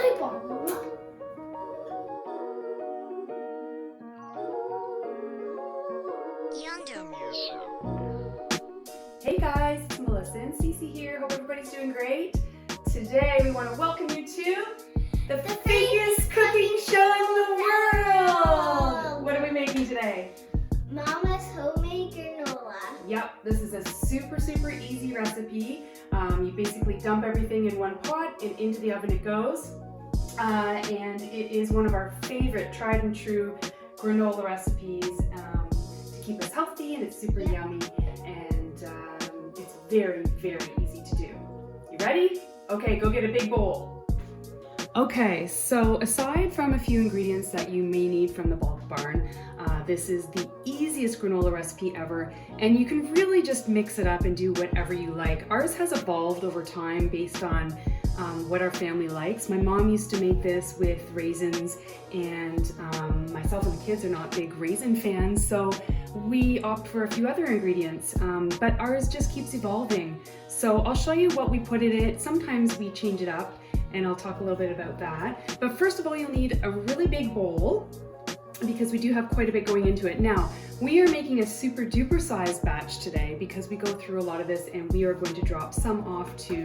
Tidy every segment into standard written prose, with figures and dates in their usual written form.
flavor. Hey guys, it's Melissa and Cece here. Hope everybody's doing great. Today we want to welcome you to the fakest cooking show in the world. What are we making today? Mama's homemade granola. Yep, this is a super easy recipe. You basically dump everything in one pot and into the oven it goes. And it is one of our favorite tried and true granola recipes to keep us healthy, and it's super yummy, and it's very easy to do. You ready? Okay, go get a big bowl. Okay, so aside from a few ingredients that you may need from the bulk barn, this is the easiest granola recipe ever, and you can really just mix it up and do whatever you like. Ours has evolved over time based on what our family likes. My mom used to make this with raisins, and myself and the kids are not big raisin fans, so we opt for a few other ingredients, but ours just keeps evolving. So I'll show you what we put in it. Sometimes we change it up, and I'll talk a little bit about that. But first of all, you'll need a really big bowl, because we do have quite a bit going into it. Now, we are making a super duper sized batch today because we go through a lot of this, and we are going to drop some off to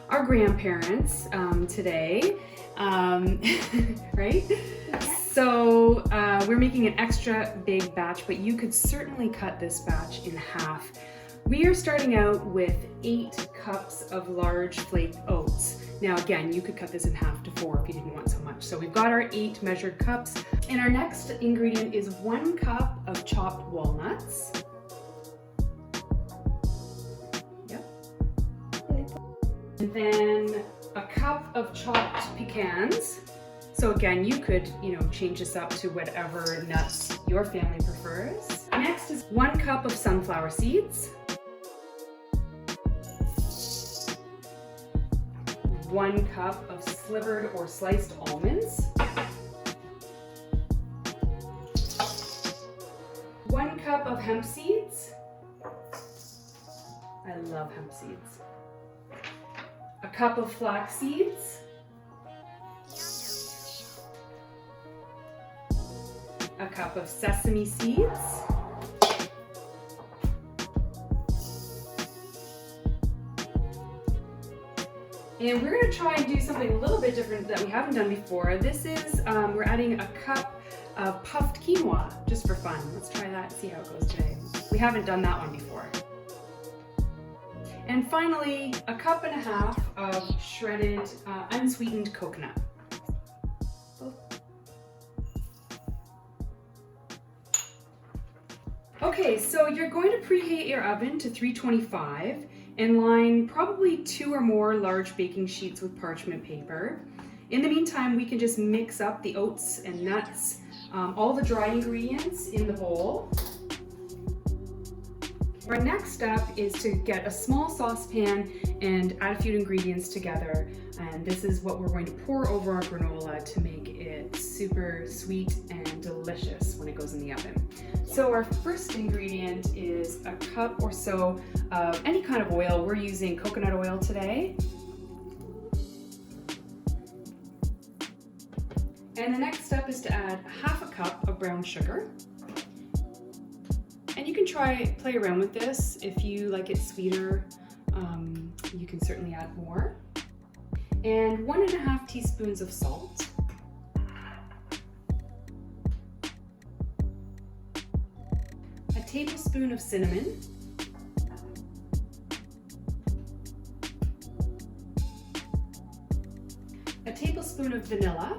our grandparents today, right? So we're making an extra big batch, but you could certainly cut this batch in half. We are starting out with 8 cups of large flake oats. Now again, you could cut this in half to 4 if you didn't want so much. So we've got our 8 measured cups, and our next ingredient is 1 cup of chopped walnuts. And then a cup of chopped pecans. So again, you could, change this up to whatever nuts your family prefers. Next is 1 cup of sunflower seeds. 1 cup of slivered or sliced almonds. 1 cup of hemp seeds. I love hemp seeds. A cup of flax seeds. A cup of sesame seeds. And we're going to try and do something a little bit different that we haven't done before. This is, we're adding a cup of puffed quinoa, just for fun. Let's try that and see how it goes today. We haven't done that one before. And finally, a cup and a half of shredded, unsweetened coconut. Okay, so you're going to preheat your oven to 325 and line probably 2 or more large baking sheets with parchment paper. In the meantime, we can just mix up the oats and nuts, all the dry ingredients in the bowl. Our next step is to get a small saucepan and add a few ingredients together. And this is what we're going to pour over our granola to make it super sweet and delicious when it goes in the oven. So our first ingredient is a cup or so of any kind of oil. We're using coconut oil today. And the next step is to add half a cup of brown sugar. And you can play around with this. If you like it sweeter, you can certainly add more. And 1.5 teaspoons of salt. A tablespoon of cinnamon. A tablespoon of vanilla.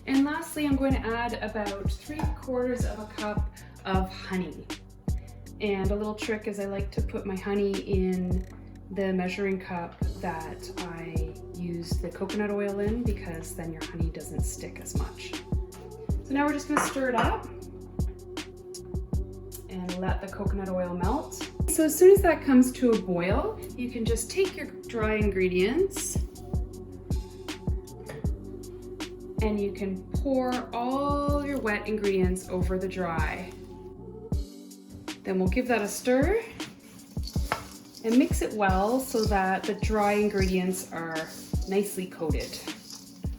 And lastly, I'm going to add about 3/4 of a cup of honey. And a little trick is I like to put my honey in the measuring cup that I use the coconut oil in, because then your honey doesn't stick as much. So now we're just going to stir it up and let the coconut oil melt. So as soon as that comes to a boil, you can just take your dry ingredients and you can pour all your wet ingredients over the dry. Then we'll give that a stir. and mix it well so that the dry ingredients are nicely coated.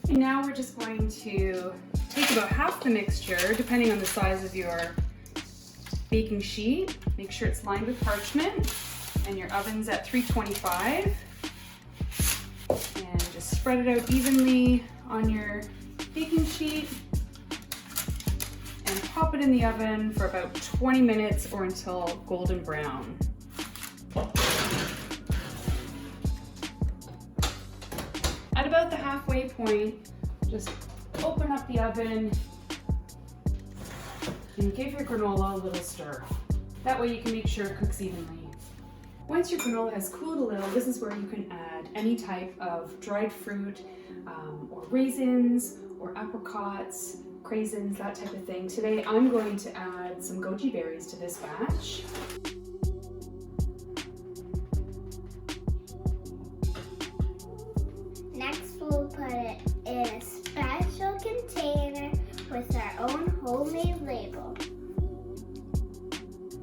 And now we're just going to take about half the mixture, depending on the size of your baking sheet. Make sure it's lined with parchment and your oven's at 325. And just spread it out evenly on your baking sheet and pop it in the oven for about 20 minutes or until golden brown. At about the halfway point, just open up the oven and give your granola a little stir. That way you can make sure it cooks evenly. Once your granola has cooled a little, this is where you can add any type of dried fruit or raisins or apricots, craisins, that type of thing. Today I'm going to add some goji berries to this batch. Next, we'll put it in a special container with our own homemade label.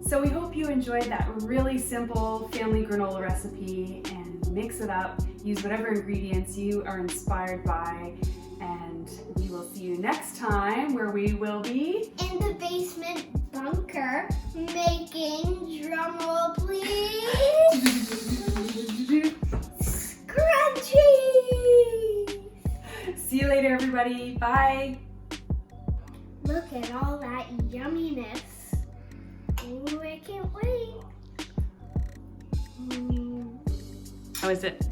So we hope you enjoyed that really simple family granola recipe, and mix it up. Use whatever ingredients you are inspired by, and we will see you next time where we will be In the basement bunker, making, drumroll please, scrunchies! See you later, everybody. Bye. Look at all that yumminess. Ooh, I can't wait. How is it?